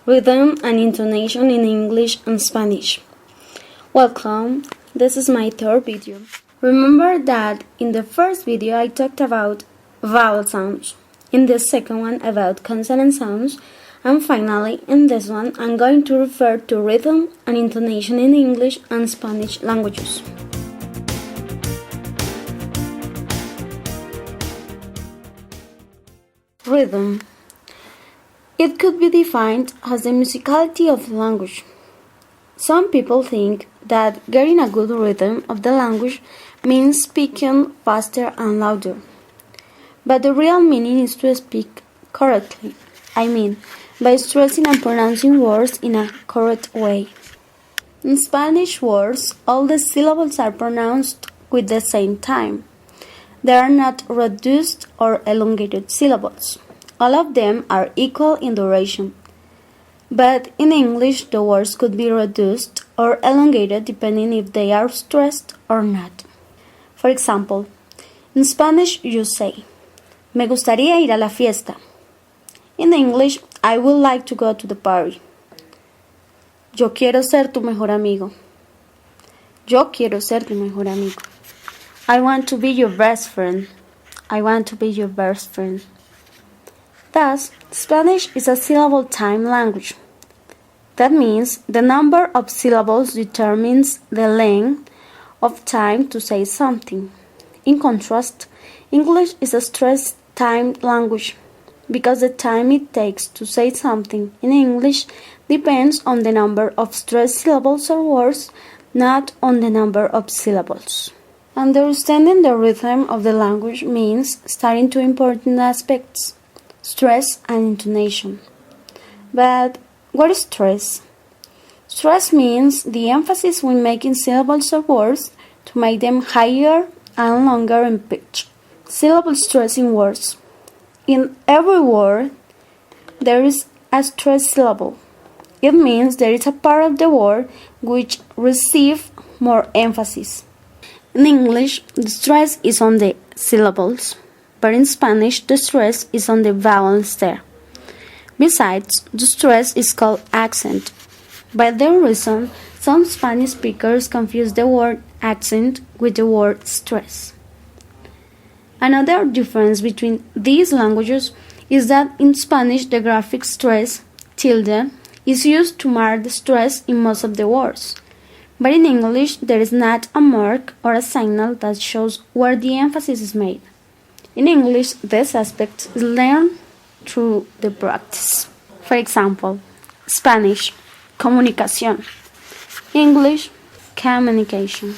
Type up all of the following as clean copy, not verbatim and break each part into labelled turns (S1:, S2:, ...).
S1: Rhythm and intonation in English and Spanish. Welcome, this is my third video. Remember that in the first video I talked about vowel sounds, in the second one about consonant sounds, and finally in this one I'm going to refer to rhythm and intonation in English and Spanish languages. Rhythm. It could be defined as the musicality of the language. Some people think that getting a good rhythm of the language means speaking faster and louder. But the real meaning is to speak correctly. I mean, by stressing and pronouncing words in a correct way. In Spanish words, all the syllables are pronounced with the same time. They are not reduced or elongated syllables. All of them are equal in duration. But in English, the words could be reduced or elongated depending if they are stressed or not. For example, in Spanish you say, Me gustaría ir a la fiesta. In English, I would like to go to the party. Yo quiero ser tu mejor amigo. Yo quiero ser tu mejor amigo. I want to be your best friend. I want to be your best friend. Thus, Spanish is a syllable time language. That means the number of syllables determines the length of time to say something. In contrast, English is a stress-timed language because the time it takes to say something in English depends on the number of stressed syllables or words, not on the number of syllables. Understanding the rhythm of the language means studying two important aspects: stress and intonation. But what is stress? Stress means the emphasis when making syllables or words to make them higher and longer in pitch. Syllable stress in words. In every word, there is a stressed syllable. It means there is a part of the word which receives more emphasis. In English, the stress is on the syllables, but in Spanish, the stress is on the vowels there. Besides, the stress is called accent. By that reason, some Spanish speakers confuse the word accent with the word stress. Another difference between these languages is that in Spanish, the graphic stress, tilde, is used to mark the stress in most of the words. But in English, there is not a mark or a signal that shows where the emphasis is made. In English, this aspect is learned through the practice. For example, Spanish, comunicación. English, communication.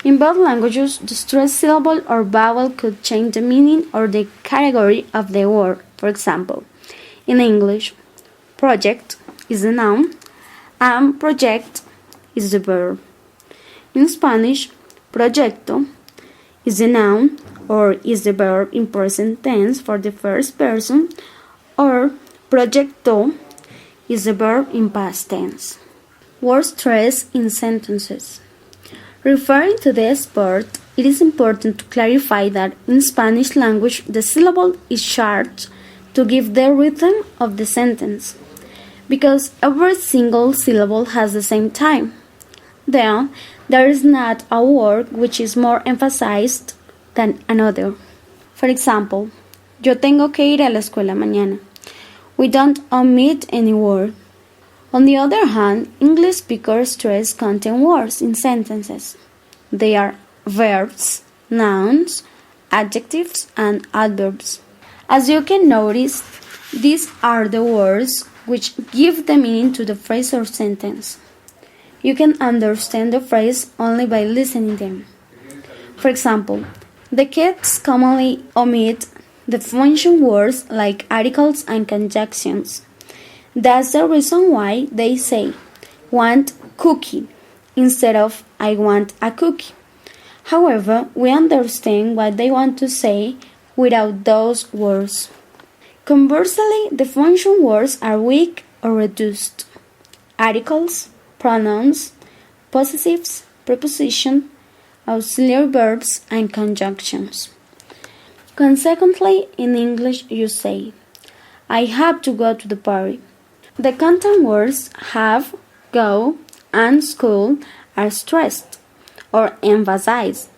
S1: In both languages, the stressed syllable or vowel could change the meaning or the category of the word. For example, in English, project is the noun and project is the verb. In Spanish, proyecto is the noun or is the verb in present tense for the first person, or proyectó is the verb in past tense. Word stress in sentences. Referring to this part, it is important to clarify that in Spanish language the syllable is charged to give the rhythm of the sentence, because every single syllable has the same time. Then, there is not a word which is more emphasized than another. For example, yo tengo que ir a la escuela mañana. We don't omit any word. On the other hand, English speakers stress content words in sentences. They are verbs, nouns, adjectives, and adverbs. As you can notice, these are the words which give the meaning to the phrase or sentence. You can understand the phrase only by listening them. For example, the kids commonly omit the function words like articles and conjunctions. That's the reason why they say want cookie instead of I want a cookie. However, we understand what they want to say without those words. Conversely, the function words are weak or reduced. Articles, pronouns, possessives, preposition, auxiliary verbs, and conjunctions. Consequently, in English you say, I have to go to the party. The content words have, go, and school are stressed or emphasized,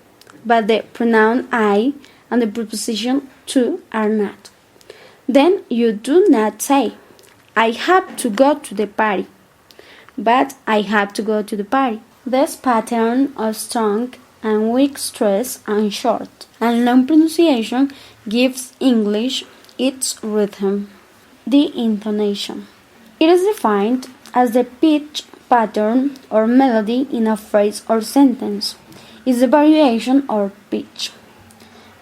S1: but the pronoun I and the preposition to are not. Then you do not say, I have to go to the party, but I have to go to the party. This pattern of strong and weak stress and short and long pronunciation gives English its rhythm. The intonation. It is defined as the pitch, pattern, or melody in a phrase or sentence. It's the variation or pitch,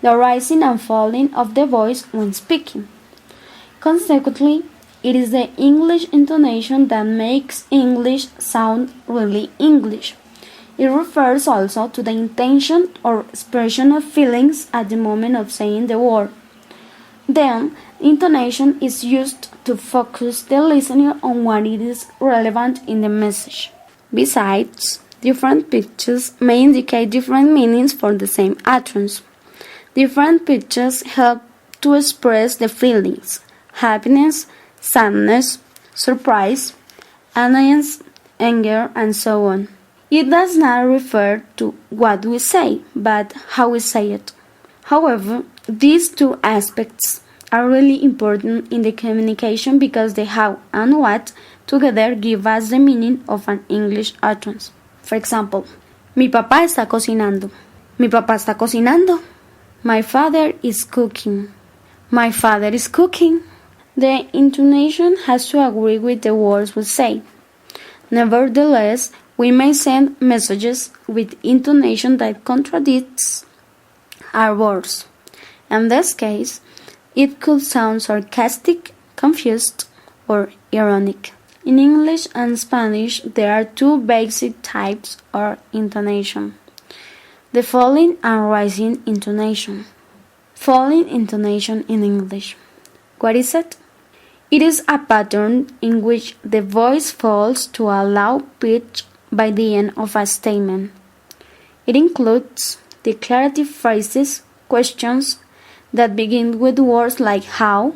S1: the rising and falling of the voice when speaking. Consequently, it is the English intonation that makes English sound really English. It refers also to the intention or expression of feelings at the moment of saying the word. Then, intonation is used to focus the listener on what is relevant in the message. Besides, different pitches may indicate different meanings for the same utterance. Different pitches help to express the feelings, happiness, sadness, surprise, annoyance, anger, and so on. It does not refer to what we say, but how we say it. However, these two aspects are really important in the communication because the how and what together give us the meaning of an English utterance. For example, mi papá está cocinando. Mi papá está cocinando. My father is cooking. My father is cooking. The intonation has to agree with the words we say. Nevertheless, we may send messages with intonation that contradicts our words. In this case, it could sound sarcastic, confused, or ironic. In English and Spanish, there are two basic types of intonation: the falling and rising intonation. Falling intonation in English. What is it? It is a pattern in which the voice falls to a low pitch by the end of a statement. It includes declarative phrases, questions that begin with words like how,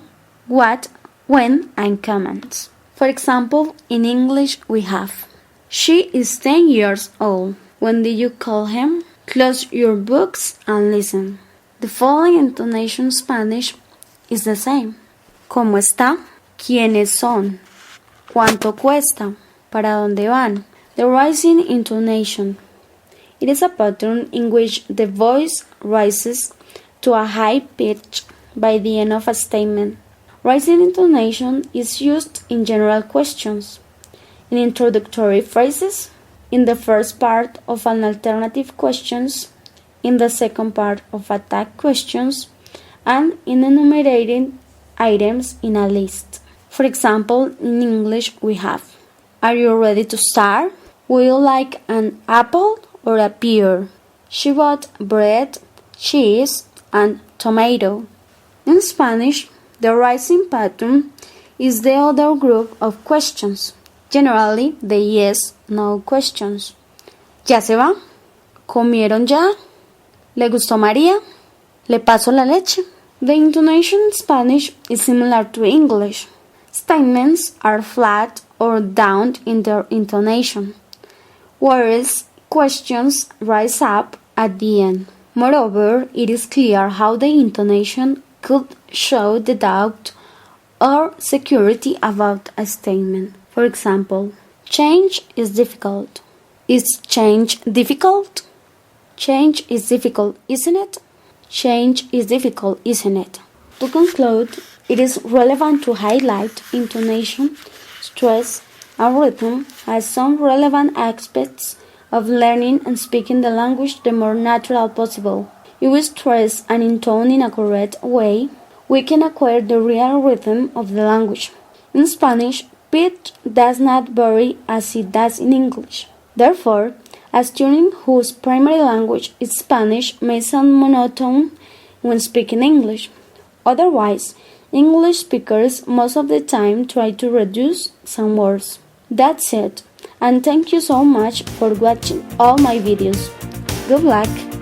S1: what, when, and commands. For example, in English we have, she is 10 years old. When did you call him? Close your books and listen. The following intonation in Spanish is the same. ¿Cómo está? ¿Quiénes son? ¿Cuánto cuesta? ¿Para dónde van? The rising intonation. It is a pattern in which the voice rises to a high pitch by the end of a statement. Rising intonation is used in general questions, in introductory phrases, in the first part of an alternative questions, in the second part of attack questions, and in enumerating items in a list. For example, in English we have, are you ready to start? Would you like an apple or a pear? She bought bread, cheese, and tomato. In Spanish, the rising pattern is the other group of questions, generally the yes-no questions. ¿Ya se va? ¿Comieron ya? ¿Le gustó María? ¿Le paso la leche? The intonation in Spanish is similar to English. Statements are flat or down in their intonation, whereas questions rise up at the end. Moreover, it is clear how the intonation could show the doubt or security about a statement. For example, change is difficult. Is change difficult? Change is difficult, isn't it? Change is difficult, isn't it? To conclude, it is relevant to highlight intonation, stress, and rhythm as some relevant aspects of learning and speaking the language the more natural possible. If we stress and intone in a correct way, we can acquire the real rhythm of the language. In Spanish, pitch does not vary as it does in English. Therefore, a student whose primary language is Spanish may sound monotone when speaking English. Otherwise, English speakers most of the time try to reduce some words. That's it, and thank you so much for watching all my videos. Good luck!